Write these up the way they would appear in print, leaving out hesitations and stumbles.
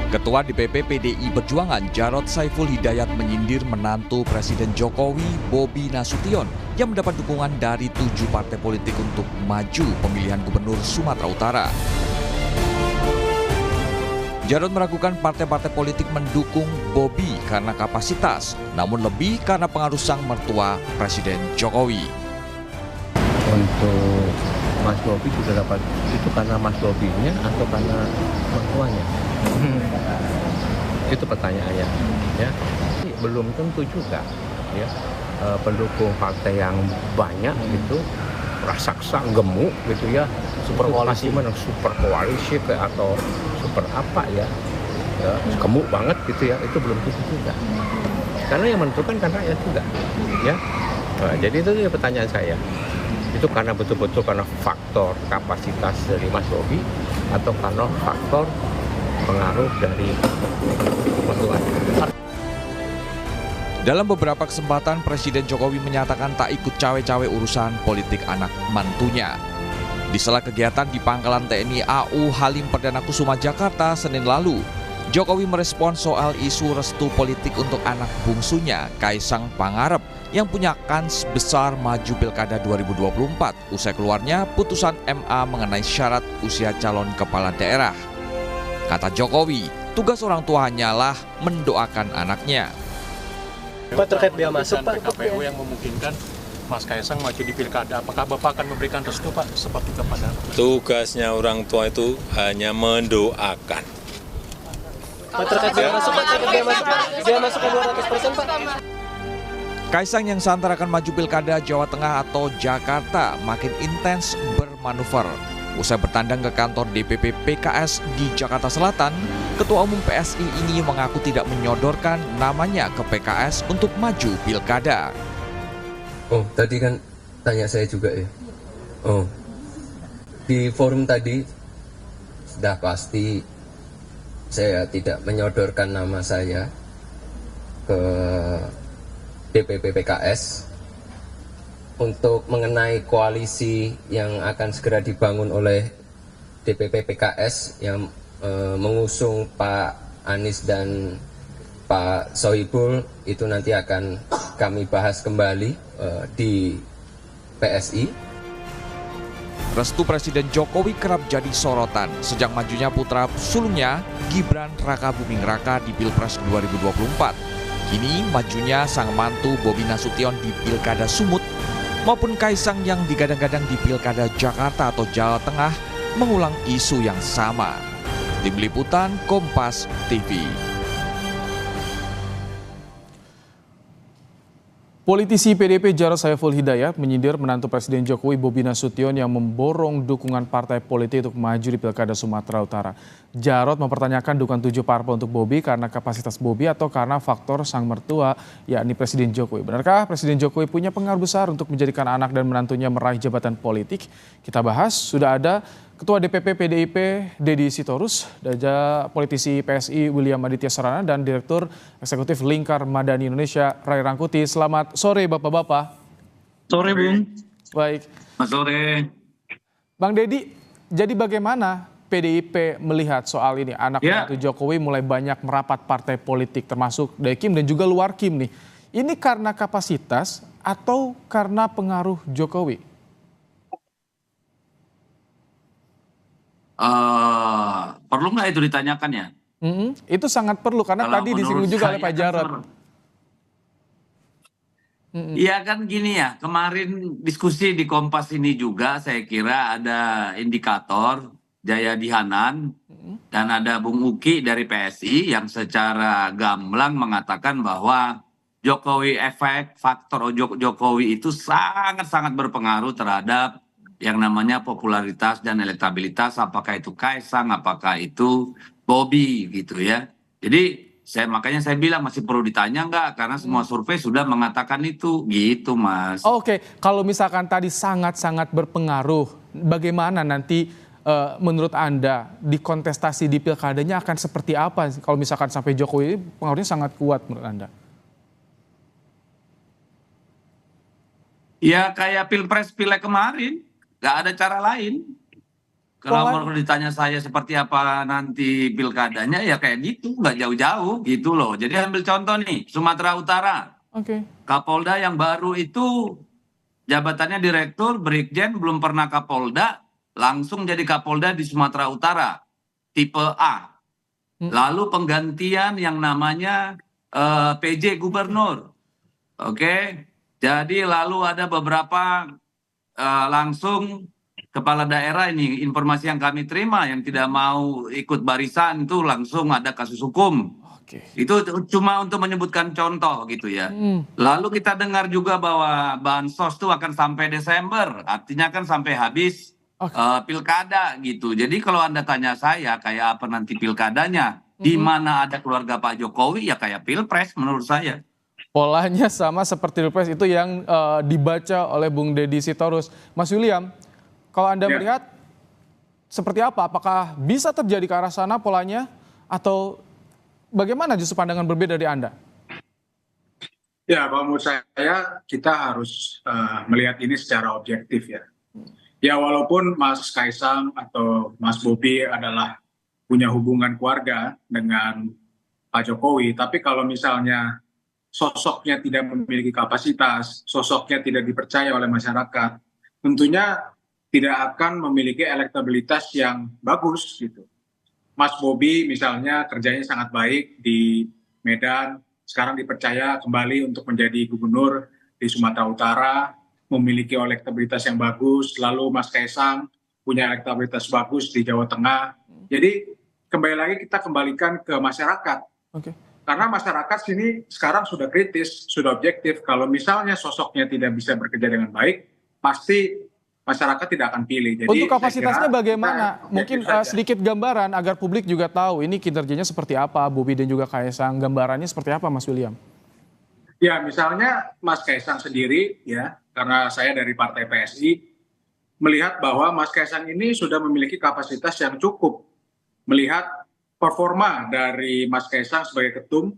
Ketua DPP PDI Perjuangan Jarod Saiful Hidayat menyindir menantu Presiden Jokowi Bobi Nasution yang mendapat dukungan dari 7 partai politik untuk maju pemilihan gubernur Sumatera Utara. Jarod meragukan partai-partai politik mendukung Bobi karena kapasitas, namun lebih karena pengaruh sang mertua Presiden Jokowi. Untuk Mas Bobi juga dapat itu karena Mas Bobinya atau karena mertuanya? Itu pertanyaannya, ya. Belum tentu juga, ya. Pendukung partai yang banyak gitu, raksasa, gemuk gitu ya, super koalisi mana, super koalisi atau super apa ya, gemuk banget gitu ya, itu belum tentu juga. Karena yang menentukan kan rakyat juga, ya. Nah, jadi itu ya pertanyaan saya. Itu karena betul-betul karena faktor kapasitas dari Mas Bobi atau karena faktor pengaruh dari mertua. Dalam beberapa kesempatan, Presiden Jokowi menyatakan tak ikut cawe-cawe urusan politik anak mantunya. Di sela kegiatan di Pangkalan TNI AU Halim Perdana Kusuma Jakarta Senin lalu, Jokowi merespon soal isu restu politik untuk anak bungsunya, Kaisang Pangarep, yang punya kans besar maju Pilkada 2024 usai keluarnya putusan MA mengenai syarat usia calon kepala daerah. Kata Jokowi, tugas orang tua hanyalah mendoakan anaknya. Pak, terkait biaya masuk, Pak, KPU yang memungkinkan Mas Kaisang maju di Pilkada, apakah Bapak akan memberikan restu, Pak, seperti kepada? Tugasnya orang tua itu hanya mendoakan. Pak, terkait biaya masuk, Pak, biaya masuk ke 200%, Pak. Kaisang yang santer akan maju Pilkada Jawa Tengah atau Jakarta makin intens bermanuver. Usai bertandang ke kantor DPP PKS di Jakarta Selatan, Ketua Umum PSI ini mengaku tidak menyodorkan namanya ke PKS untuk maju Pilkada. Oh, tadi kan tanya saya juga ya. Oh, di forum tadi sudah pasti saya tidak menyodorkan nama saya ke DPP PKS untuk mengenai koalisi yang akan segera dibangun oleh DPP PKS yang mengusung Pak Anies dan Pak Sohibul. Itu nanti akan kami bahas kembali di PSI. Restu Presiden Jokowi kerap jadi sorotan sejak majunya putra sulungnya Gibran Rakabuming Raka di Pilpres 2024. Kini majunya sang mantu Bobi Nasution di Pilkada Sumut maupun Kaisang yang digadang-gadang di Pilkada Jakarta atau Jawa Tengah mengulang isu yang sama. Tim Liputan Kompas TV. Politisi PDIP Jarod Saiful Hidayat menyindir menantu Presiden Jokowi Bobi Nasution yang memborong dukungan partai politik untuk maju di Pilkada Sumatera Utara. Jarod mempertanyakan dukungan 7 parpol untuk Bobi karena kapasitas Bobi atau karena faktor sang mertua, yakni Presiden Jokowi. Benarkah Presiden Jokowi punya pengaruh besar untuk menjadikan anak dan menantunya meraih jabatan politik? Kita bahas, sudah ada Ketua DPP PDIP Deddy Sitorus, dan politisi PSI William Aditya Sarana, dan Direktur Eksekutif Lingkar Madani Indonesia Ray Rangkuti. Selamat sore Bapak-Bapak. Sore Bung. Baik. Selamat sore. Bang Deddy, jadi bagaimana PDIP melihat soal ini? Anak menantu Jokowi mulai banyak merapat partai politik termasuk dari Kim dan juga luar Kim nih. Ini karena kapasitas atau karena pengaruh Jokowi? Perlu nggak itu ditanyakan ya? Itu sangat perlu karena Kalau tadi disinggung juga oleh Pak Jarod. Iya kan gini ya, kemarin diskusi di Kompas ini juga saya kira ada indikator Jayadi Hanan dan ada Bung Uki dari PSI yang secara gamblang mengatakan bahwa Jokowi efek, faktor Jokowi itu sangat-sangat berpengaruh terhadap yang namanya popularitas dan elektabilitas, apakah itu Kaisang, apakah itu Bobi gitu ya. Jadi makanya saya bilang masih perlu ditanya nggak, karena semua survei sudah mengatakan itu gitu Mas. Oke, kalau misalkan tadi sangat-sangat berpengaruh, bagaimana nanti menurut Anda di kontestasi di pilkadanya akan seperti apa kalau misalkan sampai Jokowi pengaruhnya sangat kuat menurut Anda? Ya kayak Pilpres Pileg kemarin, nggak ada cara lain. Kalau ditanya saya seperti apa nanti pilkadanya, ya kayak gitu, nggak jauh-jauh gitu loh. Jadi ambil contoh nih, Sumatera Utara. Oke. Kapolda yang baru itu jabatannya direktur, brigjen, belum pernah Kapolda, langsung jadi Kapolda di Sumatera Utara, tipe A. Lalu penggantian yang namanya PJ Gubernur. Oke, jadi lalu ada beberapa langsung kepala daerah, ini informasi yang kami terima, yang tidak mau ikut barisan itu langsung ada kasus hukum. Itu cuma untuk menyebutkan contoh gitu ya. Lalu kita dengar juga bahwa bansos itu akan sampai Desember, artinya kan sampai habis pilkada gitu. Jadi kalau Anda tanya saya kayak apa nanti pilkadanya, di mana ada keluarga Pak Jokowi, ya kayak pilpres menurut saya. Polanya sama seperti pilpres, itu yang dibaca oleh Bung Deddy Sitorus. Mas William, kalau Anda melihat seperti apa? Apakah bisa terjadi ke arah sana polanya? Atau bagaimana justru pandangan berbeda dari Anda? Ya, kalau menurut saya kita harus melihat ini secara objektif ya. Ya, walaupun Mas Kaisang atau Mas Bobi adalah punya hubungan keluarga dengan Pak Jokowi, tapi kalau misalnya sosoknya tidak memiliki kapasitas, sosoknya tidak dipercaya oleh masyarakat, tentunya tidak akan memiliki elektabilitas yang bagus gitu. Mas Bobi misalnya kerjanya sangat baik di Medan, sekarang dipercaya kembali untuk menjadi gubernur di Sumatera Utara, memiliki elektabilitas yang bagus. Lalu Mas Kaisang punya elektabilitas bagus di Jawa Tengah. Jadi kembali lagi kita kembalikan ke masyarakat. Karena masyarakat sini sekarang sudah kritis, sudah objektif. Kalau misalnya sosoknya tidak bisa bekerja dengan baik, pasti masyarakat tidak akan pilih. Jadi, untuk kapasitasnya bagaimana? Mungkin sedikit gambaran agar publik juga tahu ini kinerjanya seperti apa, Bobi dan juga Kaisang. Gambarannya seperti apa, Mas William? Ya, misalnya Mas Kaisang sendiri, ya, karena saya dari Partai PSI, melihat bahwa Mas Kaisang ini sudah memiliki kapasitas yang cukup. Melihat performa dari Mas Kaisang sebagai ketum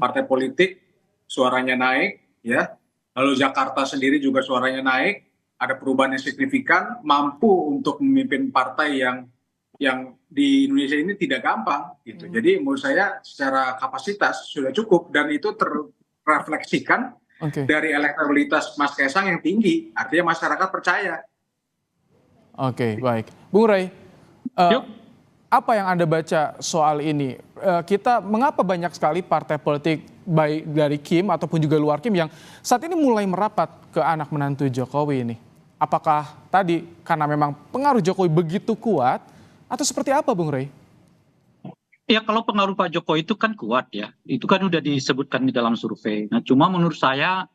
partai politik, suaranya naik, ya. Lalu Jakarta sendiri juga suaranya naik. Ada perubahan yang signifikan, mampu untuk memimpin partai yang di Indonesia ini tidak gampang gitu. Jadi menurut saya secara kapasitas sudah cukup, dan itu terrefleksikan dari elektabilitas Mas Kaisang yang tinggi, artinya masyarakat percaya. Oke, baik. Bung Rey, apa yang Anda baca soal ini? Mengapa banyak sekali partai politik baik dari Kim ataupun juga luar Kim yang saat ini mulai merapat ke anak menantu Jokowi ini? Apakah tadi karena memang pengaruh Jokowi begitu kuat atau seperti apa, Bung Rey? Ya, kalau pengaruh Pak Jokowi itu kan kuat ya. Itu kan udah disebutkan di dalam survei. Nah, cuma menurut saya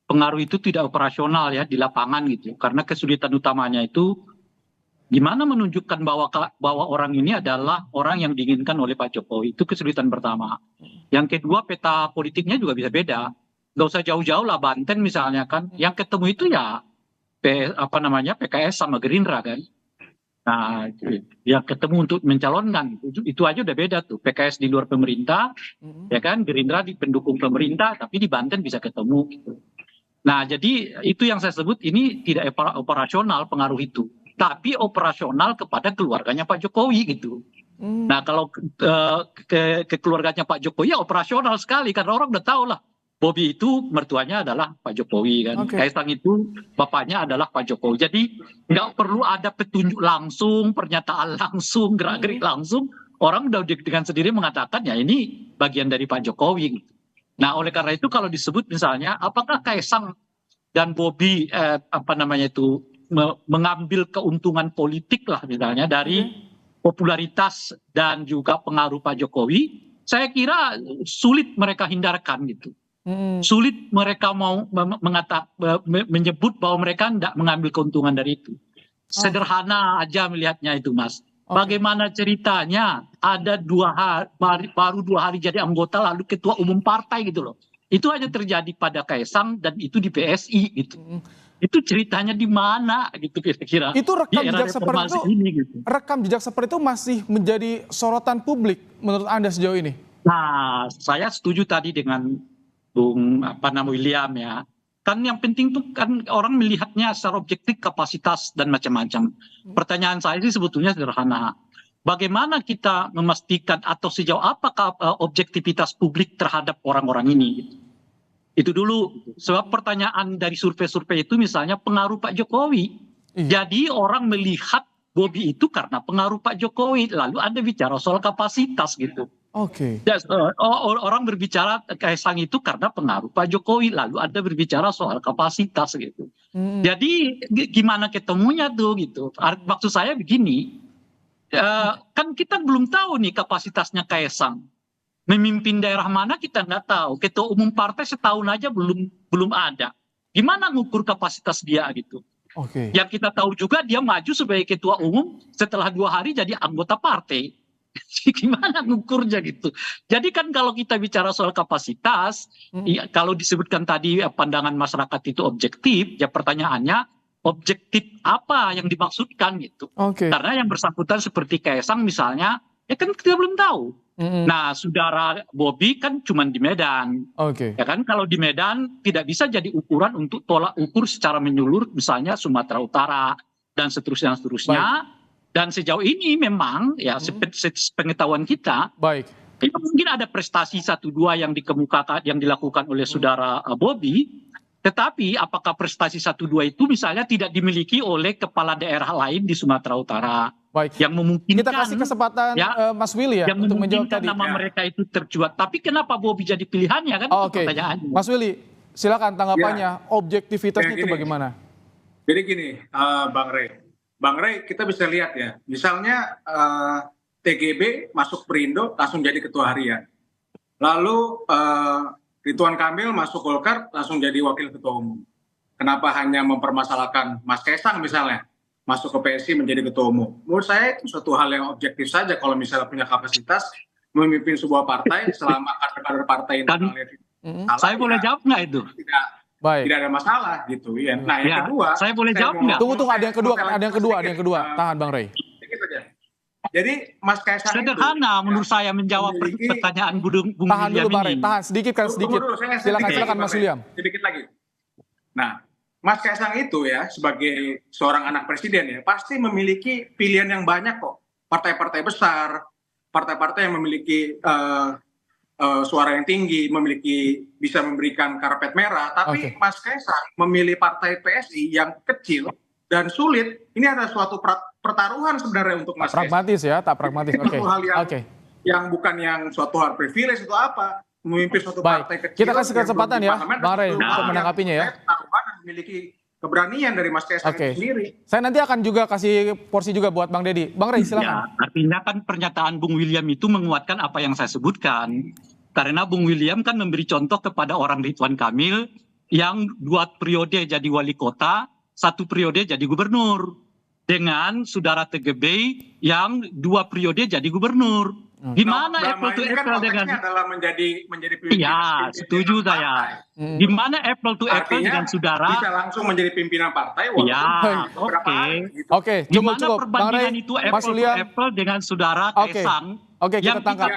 pengaruh itu tidak operasional ya di lapangan gitu. Karena kesulitan utamanya itu gimana menunjukkan bahwa orang ini adalah orang yang diinginkan oleh Pak Jokowi. Itu kesulitan pertama. Yang kedua, peta politiknya juga bisa beda. Nggak usah jauh-jauh lah, Banten misalnya kan. Yang ketemu itu ya PKS sama Gerindra kan. Nah, yang ketemu untuk mencalonkan itu aja udah beda tuh. PKS di luar pemerintah, ya kan, Gerindra di pendukung pemerintah, tapi di Banten bisa ketemu gitu. Nah, jadi itu yang saya sebut ini tidak operasional pengaruh itu, tapi operasional kepada keluarganya Pak Jokowi gitu. Nah, kalau ke keluarganya Pak Jokowi ya operasional sekali, karena orang udah tahu lah. Bobi itu mertuanya adalah Pak Jokowi kan. Kaisang itu bapaknya adalah Pak Jokowi. Jadi nggak perlu ada petunjuk langsung, pernyataan langsung, gerak-gerik langsung. Orang udah dengan sendiri mengatakan ya ini bagian dari Pak Jokowi. Nah, oleh karena itu kalau disebut misalnya apakah Kaisang dan Bobi mengambil keuntungan politik lah misalnya dari popularitas dan juga pengaruh Pak Jokowi, saya kira sulit mereka hindarkan gitu. Sulit mereka mau menyebut bahwa mereka tidak mengambil keuntungan dari itu. Sederhana aja melihatnya itu, Mas. Bagaimana ceritanya ada baru 2 hari jadi anggota lalu ketua umum partai gitu loh. Itu hanya terjadi pada Kaisang dan itu di PSI gitu. Itu ceritanya di mana gitu kira-kira. Itu rekam jejak seperti itu masih menjadi sorotan publik menurut Anda sejauh ini? Nah, saya setuju tadi dengan Bung William ya. Kan yang penting tuh kan orang melihatnya secara objektif kapasitas dan macam-macam. Pertanyaan saya sih sebetulnya sederhana. Bagaimana kita memastikan atau sejauh apakah objektivitas publik terhadap orang-orang ini? Itu dulu. Sebab pertanyaan dari survei-survei itu misalnya pengaruh Pak Jokowi. Jadi orang melihat Bobi itu karena pengaruh Pak Jokowi. Lalu Anda bicara soal kapasitas gitu. Oke. Orang berbicara Kaisang itu karena pengaruh Pak Jokowi, lalu Anda berbicara soal kapasitas gitu. Jadi gimana ketemunya tuh gitu. Maksud saya begini, kan kita belum tahu nih kapasitasnya Kaisang. Memimpin daerah mana kita nggak tahu. Ketua umum partai setahun aja belum ada. Gimana ngukur kapasitas dia gitu. Yang kita tahu juga dia maju sebagai ketua umum setelah 2 hari jadi anggota partai. Gimana ngukurnya gitu. Jadi kan kalau kita bicara soal kapasitas, ya, kalau disebutkan tadi pandangan masyarakat itu objektif, ya pertanyaannya objektif apa yang dimaksudkan gitu. Karena yang bersangkutan seperti Kaisang misalnya, ya kan kita belum tahu. Nah, saudara Bobi kan cuma di Medan. Ya kan kalau di Medan tidak bisa jadi ukuran untuk tolak ukur secara menyeluruh misalnya Sumatera Utara dan seterusnya. Dan sejauh ini memang ya pengetahuan kita, ya mungkin ada prestasi 1-2 yang dikemukakan, yang dilakukan oleh saudara Bobi, tetapi apakah prestasi 1-2 itu misalnya tidak dimiliki oleh kepala daerah lain di Sumatera Utara? Yang memungkinkan. Kita kasih kesempatan Mas Willy ya untuk menjawab tadi. Nama mereka itu tercuat. Tapi kenapa Bobi jadi pilihannya kan? Itu pertanyaannya. Mas Willy, silakan tanggapannya. Objektivitasnya itu bagaimana? Jadi gini, Bang Rey, kita bisa lihat ya, misalnya TGB masuk Perindo langsung jadi ketua harian. Lalu Ridwan Kamil masuk Golkar langsung jadi wakil ketua umum. Kenapa hanya mempermasalahkan Mas Kaisang misalnya masuk ke PSI menjadi ketua umum? Menurut saya itu suatu hal yang objektif saja kalau misalnya punya kapasitas memimpin sebuah partai selama kader-kader partai internalnya. Saya boleh jawab nggak itu? Tidak ada masalah gitu ya. Nah, yang kedua, saya boleh jawab nggak? Tunggu, ada yang kedua. Tahan Bang Rey. Jadi Mas Kaisang sederhana menurut saya menjawab pertanyaan Bung William ini. Tahan dulu Bang Rey, tahan sedikit. Silakan Mas William. Sedikit lagi. Nah, Mas Kaisang itu ya sebagai seorang anak presiden ya pasti memiliki pilihan yang banyak kok. Partai-partai besar, partai-partai yang memiliki suara yang tinggi, bisa memberikan karpet merah, tapi Mas Kaisang memilih partai PSI yang kecil dan sulit. Ini ada suatu pertaruhan sebenarnya untuk Mas Kaisang. Pragmatis ya, tak pragmatis. Yang bukan yang suatu hal privilege itu apa? Memimpin suatu partai kecil. Kita kasih kesempatan ya, Bang Rey, untuk menanggapinya ya. Pertaruhan memiliki keberanian dari Mas Kaisang sendiri. Saya nanti akan juga kasih porsi juga buat Bang Dedi. Bang Rey, silakan. Ya, artinya kan pernyataan Bung William itu menguatkan apa yang saya sebutkan. Karena Bung William kan memberi contoh kepada orang Ridwan Kamil yang 2 periode jadi wali kota, 1 periode jadi gubernur. Dengan saudara TGB yang 2 periode jadi gubernur. Gimana apple to apple dengan adalah menjadi pimpinan? Iya, setuju saya. Gimana apple to apple dengan saudara? Bisa langsung menjadi pimpinan partai. Iya, oke. Gimana perbandingan itu apple to apple dengan saudara Kaisang? Oke, kita tangkap.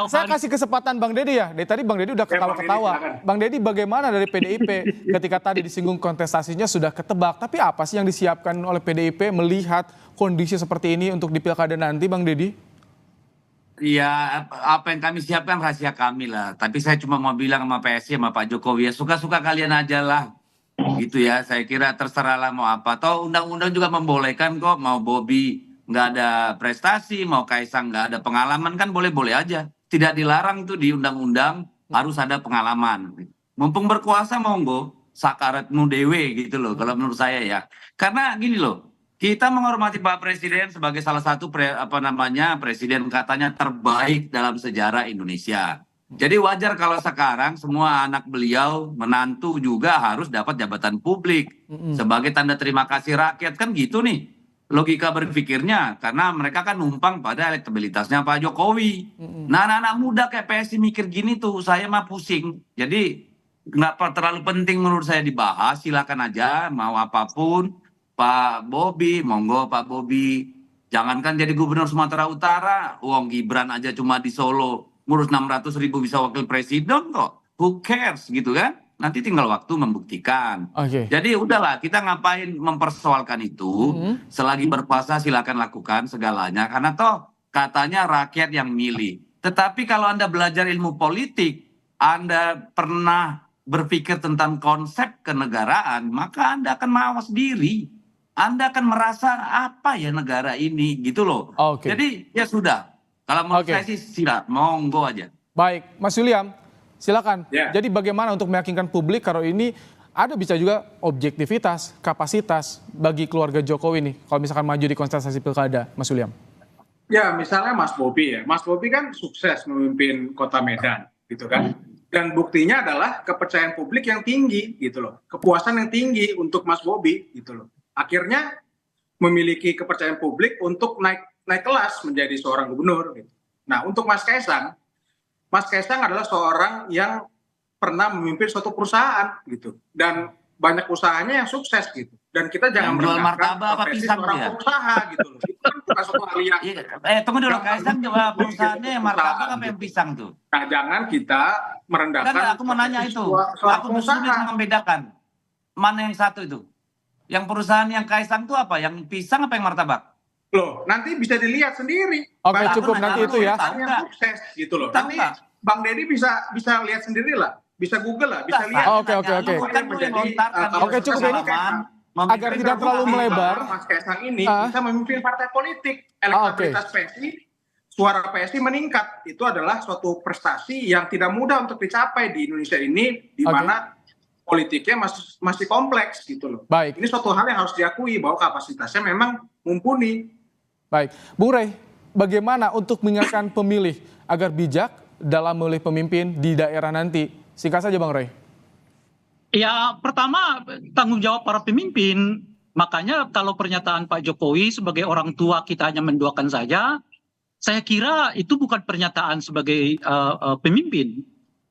Saya Hari. kasih kesempatan Bang Dedi ya. Dari tadi Bang Dedi udah ketawa-ketawa. Bang Dedi bagaimana dari PDIP ketika tadi disinggung kontestasinya sudah ketebak. Tapi apa sih yang disiapkan oleh PDIP melihat kondisi seperti ini untuk di pilkada nanti Bang Dedi? Ya, apa yang kami siapkan rahasia kami lah. Tapi saya cuma mau bilang sama PSI sama Pak Jokowi ya suka-suka kalian aja lah. Gitu ya, saya kira terserahlah mau apa. Atau undang-undang juga membolehkan kok mau Bobi nggak ada prestasi, mau Kaisang nggak ada pengalaman kan boleh-boleh aja. Tidak dilarang tuh di undang-undang harus ada pengalaman. Mumpung berkuasa monggo, sakaratmu dewe gitu loh kalau menurut saya ya. Karena gini loh, kita menghormati Pak Presiden sebagai salah satu presiden katanya terbaik dalam sejarah Indonesia. Jadi wajar kalau sekarang semua anak beliau, menantu juga harus dapat jabatan publik sebagai tanda terima kasih rakyat kan gitu nih. Logika berpikirnya karena mereka kan numpang pada elektabilitasnya Pak Jokowi. Nah anak-anak muda kayak PSI mikir gini tuh saya mah pusing. Jadi nggak terlalu penting menurut saya dibahas, silakan aja mau apapun. Pak Bobi, monggo Pak Bobi. Jangankan jadi gubernur Sumatera Utara, uang Gibran aja cuma di Solo ngurus 600.000 bisa wakil presiden kok. Who cares gitu kan? nanti tinggal waktu membuktikan. Oke. Jadi udahlah, kita ngapain mempersoalkan itu, selagi berkuasa silakan lakukan segalanya, karena toh katanya rakyat yang milih. Tetapi kalau Anda belajar ilmu politik, Anda pernah berpikir tentang konsep kenegaraan, maka Anda akan mawas diri. Anda akan merasa apa ya negara ini gitu loh. Oke. Jadi ya sudah. Kalau menurut saya sih silat, monggo aja. Baik, Mas William, silakan. Ya. Jadi bagaimana untuk meyakinkan publik kalau ini ada bisa juga objektivitas, kapasitas bagi keluarga Jokowi nih kalau misalkan maju di kontestasi pilkada, Mas William? Ya, misalnya Mas Bobi ya. Mas Bobi kan sukses memimpin Kota Medan, gitu kan. Dan buktinya adalah kepercayaan publik yang tinggi, gitu loh. Kepuasan yang tinggi untuk Mas Bobi, gitu loh. Akhirnya memiliki kepercayaan publik untuk naik kelas menjadi seorang gubernur. Gitu. Nah, untuk Mas Kaisang adalah seorang yang pernah memimpin suatu perusahaan, gitu. Dan banyak usahanya yang sukses, gitu. Dan kita jangan jual merendahkan martabak apa profesi pisang seorang dia? pengusaha, gitu loh. Itu kan bukan suatu hal yang Tunggu dulu, Kaisang coba perusahaannya yang martabak apa yang pisang tuh? Nah, jangan kita merendahkan. Enggak, aku mau nanya itu. Aku sulit membedakan mana yang satu itu. Yang perusahaan yang Kaisang itu apa? Yang pisang apa yang martabak? Loh, nanti bisa dilihat sendiri. Oke, Banyak cukup nanti itu ya. perusahaan yang sukses gitu loh. Tahu Nanti nggak? Bang Deddy bisa lihat sendiri lah, bisa Google lah, bisa lihat. Oke. Oke, cukup ini agar tidak terlalu melebar. Mas Kaisang ini bisa memimpin partai politik, elektabilitas PSI, suara PSI meningkat. Itu adalah suatu prestasi yang tidak mudah untuk dicapai di Indonesia ini, di mana politiknya masih kompleks gitu loh. Baik. Ini suatu hal yang harus diakui bahwa kapasitasnya memang mumpuni. Baik, Bung Rey, bagaimana untuk mengingatkan pemilih agar bijak dalam memilih pemimpin di daerah nanti? Singkat saja Bang Rey. Ya, pertama tanggung jawab para pemimpin. Makanya kalau pernyataan Pak Jokowi sebagai orang tua kita hanya mendoakan saja, saya kira itu bukan pernyataan sebagai pemimpin.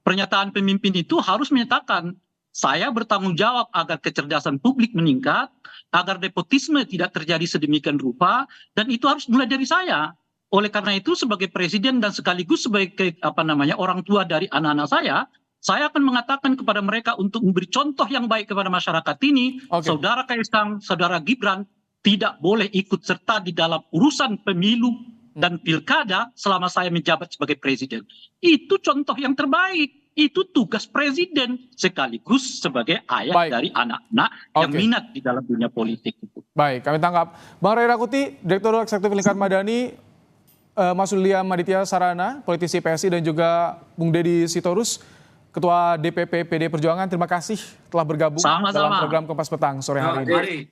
Pernyataan pemimpin itu harus menyatakan, saya bertanggung jawab agar kecerdasan publik meningkat, agar nepotisme tidak terjadi sedemikian rupa, dan itu harus mulai dari saya. Oleh karena itu sebagai presiden dan sekaligus sebagai orang tua dari anak-anak saya akan mengatakan kepada mereka untuk memberi contoh yang baik kepada masyarakat ini. Saudara Kaisang, saudara Gibran tidak boleh ikut serta di dalam urusan pemilu dan pilkada selama saya menjabat sebagai presiden. Itu contoh yang terbaik. Itu tugas presiden sekaligus sebagai ayah dari anak-anak yang minat di dalam dunia politik. Baik, kami tangkap. Bang Ray Rangkuti, Direktur Eksekutif Lingkar Madani, Mas William Aditya Sarana, politisi PSI, dan juga Bung Deddy Sitorus, Ketua DPP PD Perjuangan. Terima kasih telah bergabung dalam program Kompas Petang sore hari ini.